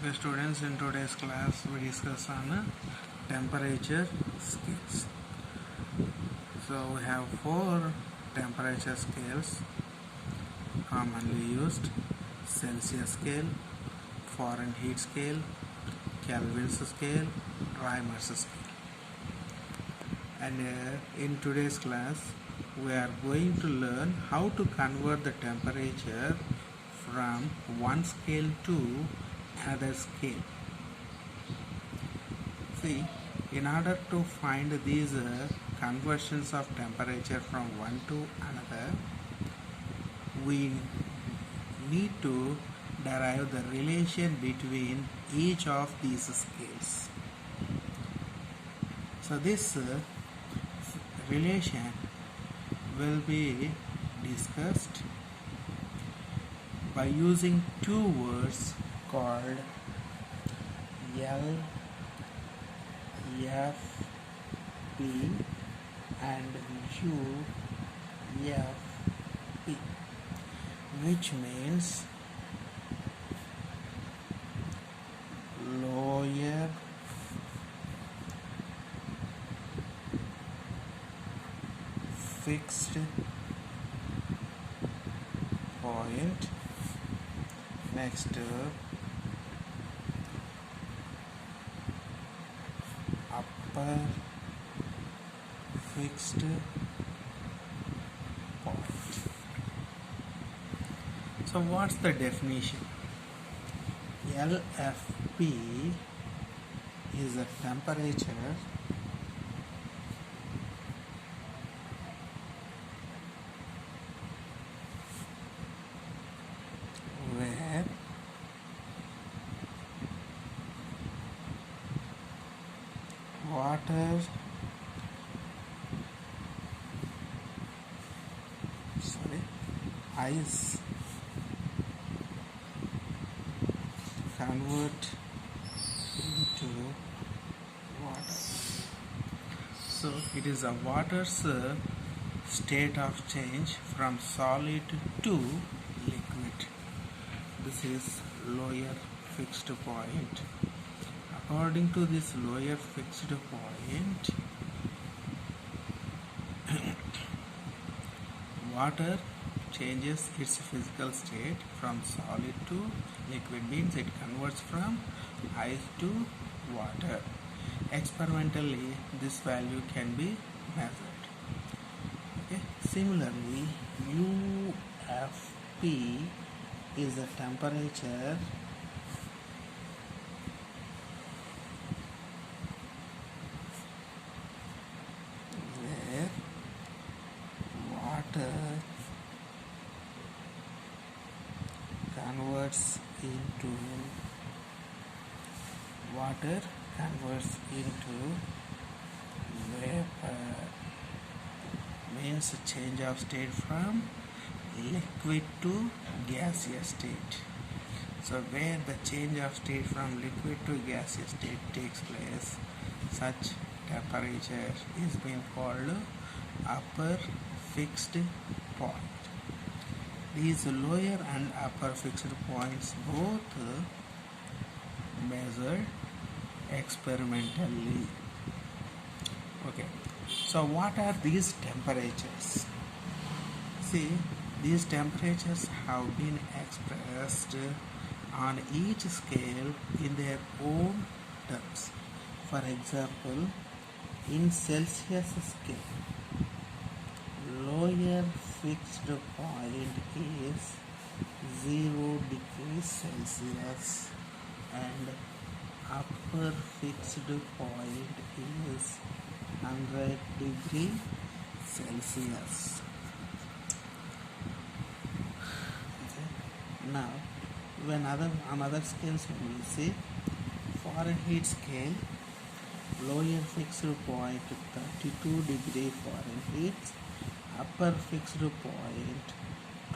Okay students, in today's class we discuss on temperature scales. So we have four temperature scales commonly used: Celsius scale, Fahrenheit scale, Kelvin's scale, Reimer's scale. And in today's class we are going to learn how to convert the temperature from one scale to another scale. See, in order to find these conversions of temperature from one to another, we need to derive the relation between each of these scales. So this relation will be discussed by using two words called L, F, P and U, F, P, which means lower fixed point, next upper fixed point. So what's the definition? LFP is a temperature where ice convert into water. So it is a water's state of change from solid to liquid. This is lower fixed point. According to this lower fixed point, water changes its physical state from solid to liquid, means it converts from ice to water. Experimentally, this value can be measured. Okay. Similarly, UFP is a temperature where water converts into vapor, means change of state from liquid to gaseous state. So where the change of state from liquid to gaseous state takes place, such temperature is being called upper fixed point. These lower and upper fixed points both measured experimentally. Okay, so what are these temperatures? See, these temperatures have been expressed on each scale in their own terms. For example, in Celsius scale, lower fixed point is 0 degrees Celsius and upper fixed point is 100 degrees Celsius. Okay. Now, when on other scales we see Fahrenheit scale, lower fixed point 32 degrees Fahrenheit, upper fixed point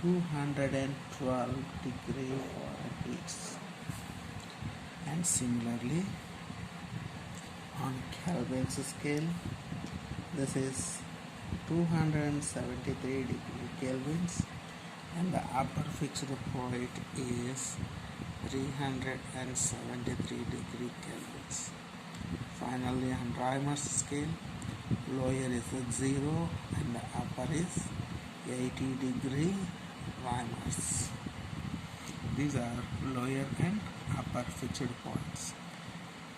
212 degrees Fahrenheit. And similarly, on Kelvin's scale, this is 273 degree Kelvins and the upper fixed point is 373 degree kelvins. Finally, on Raymer's scale, lower is 0 and upper is 80 degree Raymer's. These are lower and upper fixed points,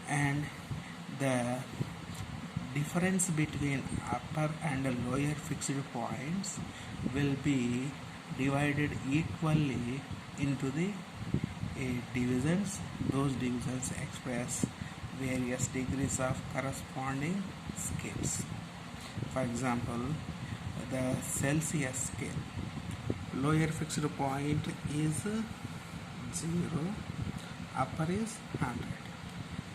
and the difference between upper and lower fixed points will be divided equally into the divisions. Those divisions express various degrees of corresponding scales. For example, the Celsius scale, lower fixed point is 0, upper is 100.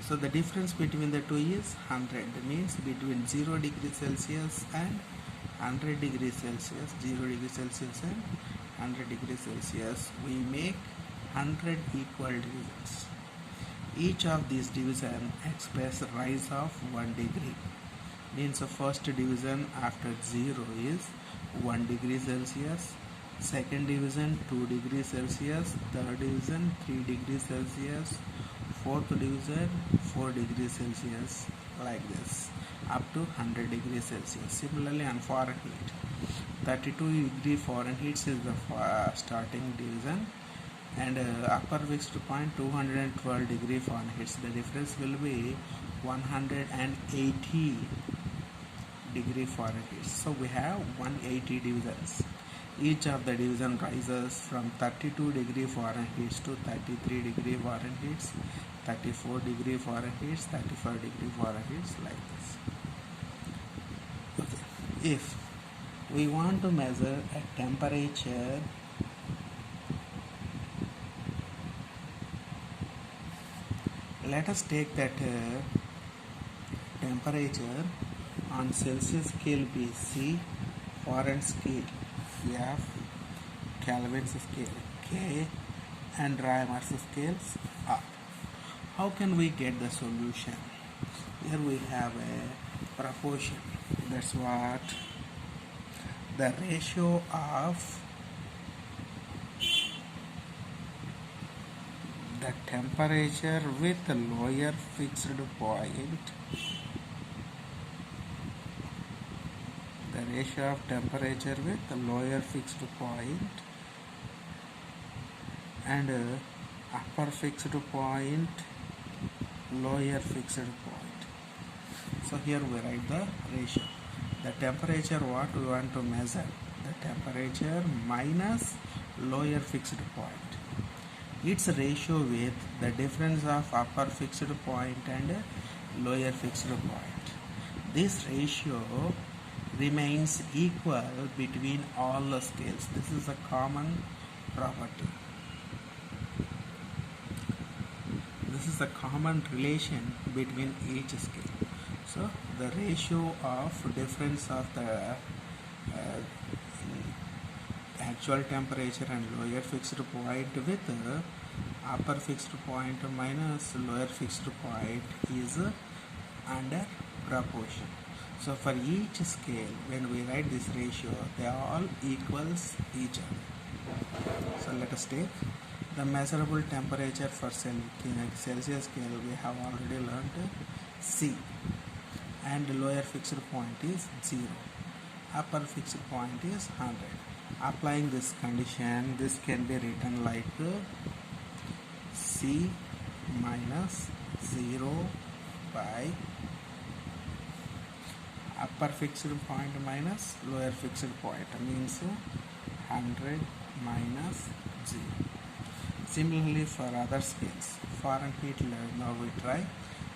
So the difference between the two is 100. Means between 0 degrees Celsius and 100 degrees Celsius, 0 degrees Celsius and 100 degrees Celsius, we make 100 equal divisions. Each of these divisions express rise of 1 degree. Means the first division after 0 is 1 degree Celsius, second division 2 degrees Celsius, third division 3 degrees Celsius, fourth division 4 degrees Celsius, like this up to 100 degrees Celsius. Similarly on Fahrenheit, 32 degree Fahrenheit is the starting division, and upper fixed point 212 degree Fahrenheit. The difference will be 180 degree Fahrenheit. So we have 180 divisions. Each of the division rises from 32 degree Fahrenheit to 33 degree Fahrenheit, 34 degree Fahrenheit, 35 degree Fahrenheit, like this. Okay. If we want to measure a temperature let us take that temperature on Celsius scale be C, Fahrenheit scale F, Kelvin scale K, and Raymer's scales R. How can we get the solution? Here we have a proportion. That's what the ratio of the temperature with the lower fixed point, the ratio of temperature with the lower fixed point and upper fixed point, lower fixed point. So here we write the ratio. The temperature what we want to measure, the temperature minus lower fixed point, its ratio with the difference of upper fixed point and lower fixed point. This ratio remains equal between all the scales. This is a common property. This is a common relation between each scale. So the ratio of difference of the actual temperature and lower fixed point with upper fixed point minus lower fixed point is under proportion. So for each scale, when we write this ratio, they all equals each other. So let us take the measurable temperature for Celsius scale. We have already learned C, and lower fixed point is 0, upper fixed point is 100. Applying this condition, this can be written like C minus 0 by upper fixed point minus lower fixed point, means 100 minus 0. Similarly for other scales, Fahrenheit, now we try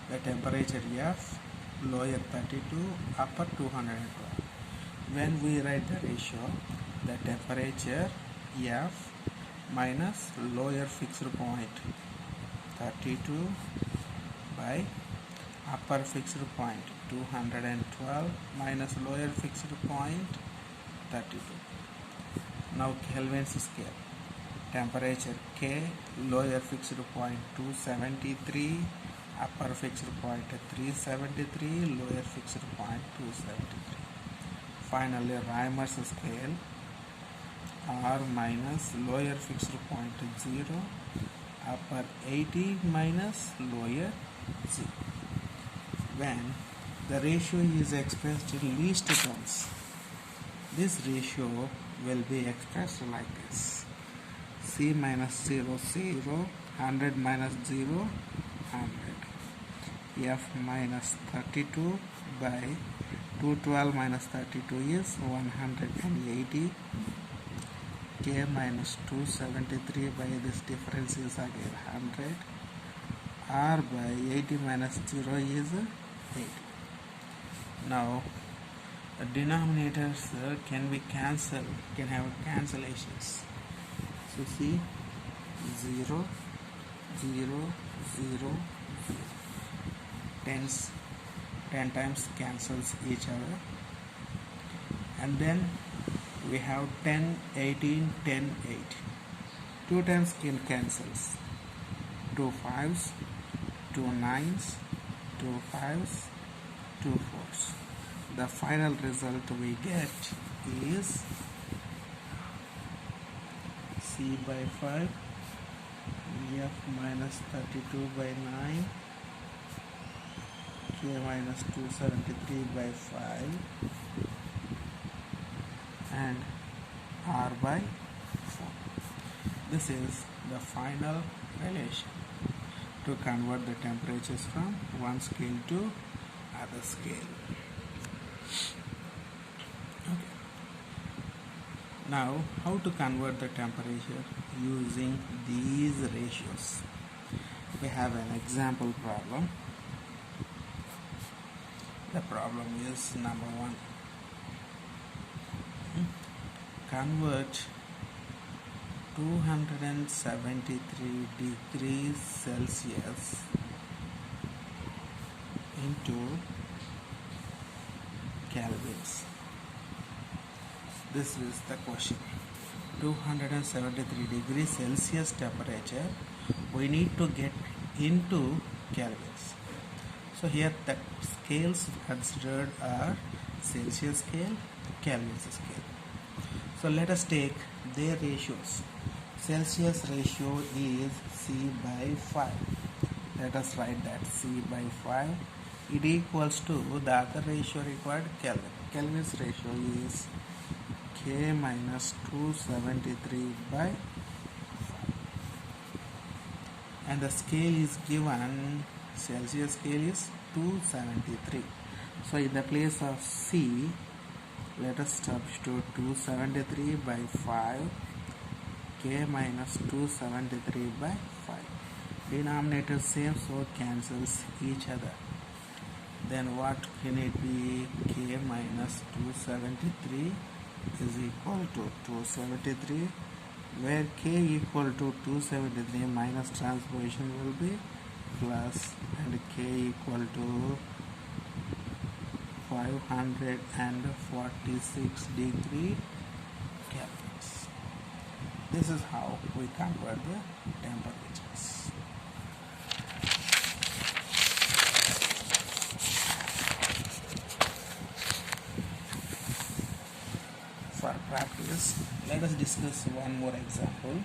the temperature F, lower 32, upper 212. When we write the ratio, the temperature F minus lower fixed point 32 by upper fixed point 212 minus lower fixed point 32. Now Kelvin's scale, temperature K, lower fixed point 273, upper fixed point 373, lower fixed point 273. Finally Raymer's scale, R minus lower fixed point 0, upper 80 minus lower 0. When the ratio is expressed in least terms, this ratio will be expressed like this: C minus 0, 0, 100 minus 0, 100. F minus 32 by 212 minus 32 is 180. K minus 273 by this difference is again 100. R by 80 minus 0 is 80. Now the denominators can be cancelled, can have cancellations. So see, 0, 0, 0, 0. 10 times cancels each other, and then we have 10, 18, 10, 8. 2 times cancels. 2 5s, 2 9s, 2 5s, 2 4s. The final result we get is C by 5, F minus 32 by 9, K minus 273 by 5, and R by 4. This is the final relation to convert the temperatures from one scale to other scale. Okay. Now, how to convert the temperature using these ratios? We have an example problem. The problem is number 1. Convert 273 degrees Celsius into Kelvins. This is the question. 273 degrees Celsius temperature we need to get into Kelvins. So here the scales considered are Celsius scale, Kelvin scale. So let us take their ratios. Celsius ratio is C by 5. Let us write that C by 5. It equals to the other ratio required, Kelvin. Kelvin's ratio is K minus 273 by 5. And the scale is given, Celsius scale is 273. So in the place of C, let us substitute 273 by 5, K minus 273 by 5. Denominator same, so cancels each other. Then what can it be? K minus 273 is equal to 273, where K equal to 273 minus transposition will be plus, and K equal to 546 degree Kelvins. This is how we convert the temperatures. For practice, let us discuss one more example.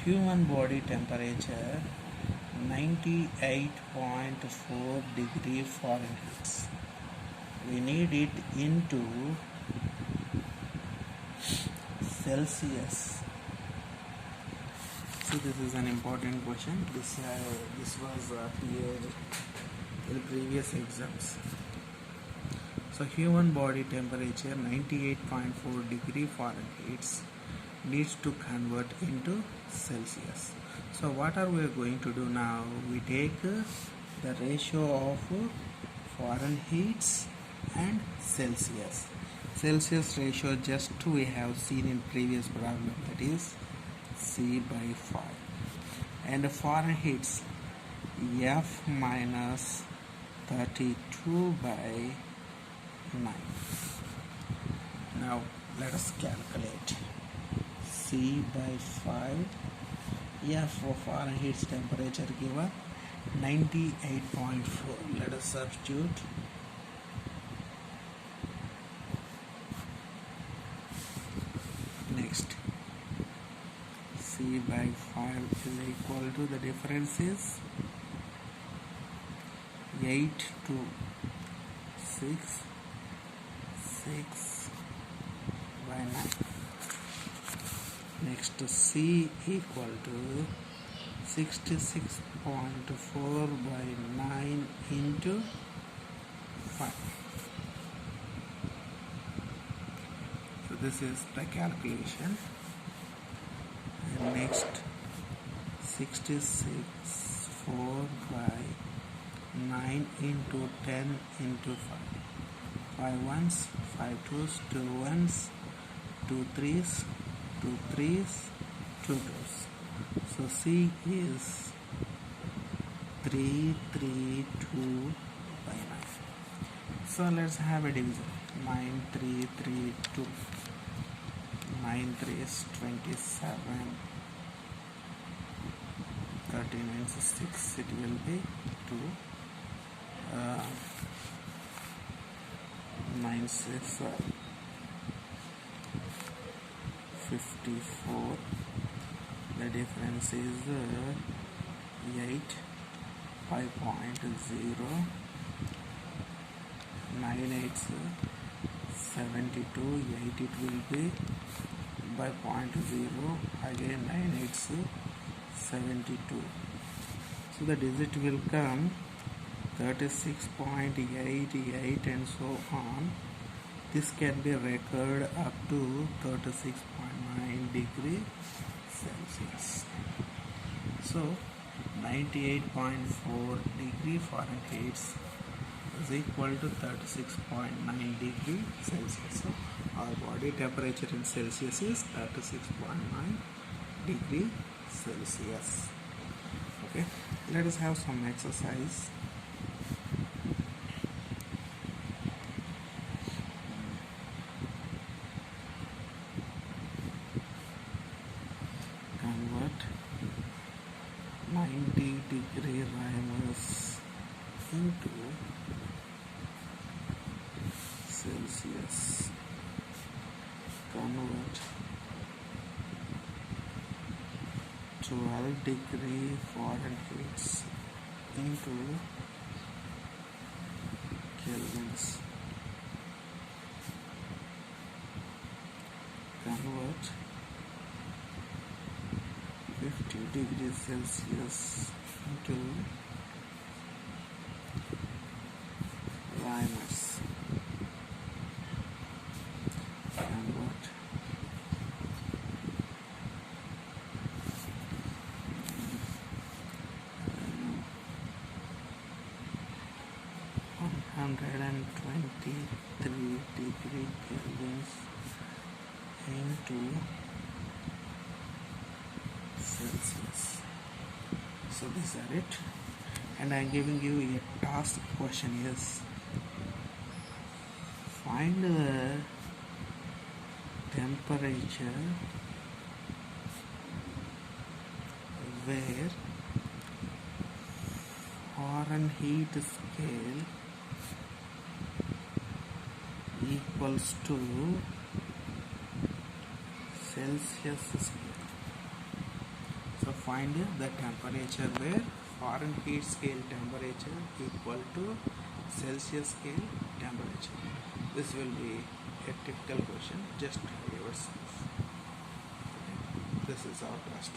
Human body temperature 98.4 degree Fahrenheit. We need it into Celsius. So this is an important question. This was appeared in previous exams. So human body temperature 98.4 degree Fahrenheit needs to convert into Celsius. So what are we going to do now? We take the ratio of Fahrenheit and Celsius. Celsius ratio just we have seen in previous problem, that is C by 5. And Fahrenheit F minus 32 by 9. Now let us calculate. C by 5, F for Fahrenheit temperature given 98.4. Let us substitute. Next, C by 5 is equal to, the difference is 8 to 6, 6 by 9. Next C equal to 66.4 by 9 into 5. So this is the calculation. And next 66 4 by 9 into 10 into 5. 5 ones, 5 twos, 2 ones, 2 threes, 2 threes, 2 twos. So C is 3, 3, 2 by 9. So let's have a division. 9, 3, 3, 2. 9 3 is 27. 39 is 6. It will be 2. 9 6 54. The difference is 8. 5.0. 9 8 72. 8 it will be by 0.0. Again 9 8 72. So the digit will come 36.88 and so on. This can be recorded up to 36.9 degree Celsius. So 98.4 degree Fahrenheit is equal to 36.9 degree Celsius. So our body temperature in Celsius is 36.9 degree Celsius. Okay, let us have some exercise. Convert 90 degree Reynolds into Celsius. Convert 12 degree Fahrenheit into Kelvins. Convert 50 degrees Celsius into Reynolds. Convert 123 degree Kelvins into Celsius. So these are it, and I am giving you a task. Question is, find the temperature where Fahrenheit scale equals to Celsius scale. So find the temperature where Fahrenheit scale temperature equal to Celsius scale temperature. This will be a typical question. Just try yourself. Okay. This is our class 2.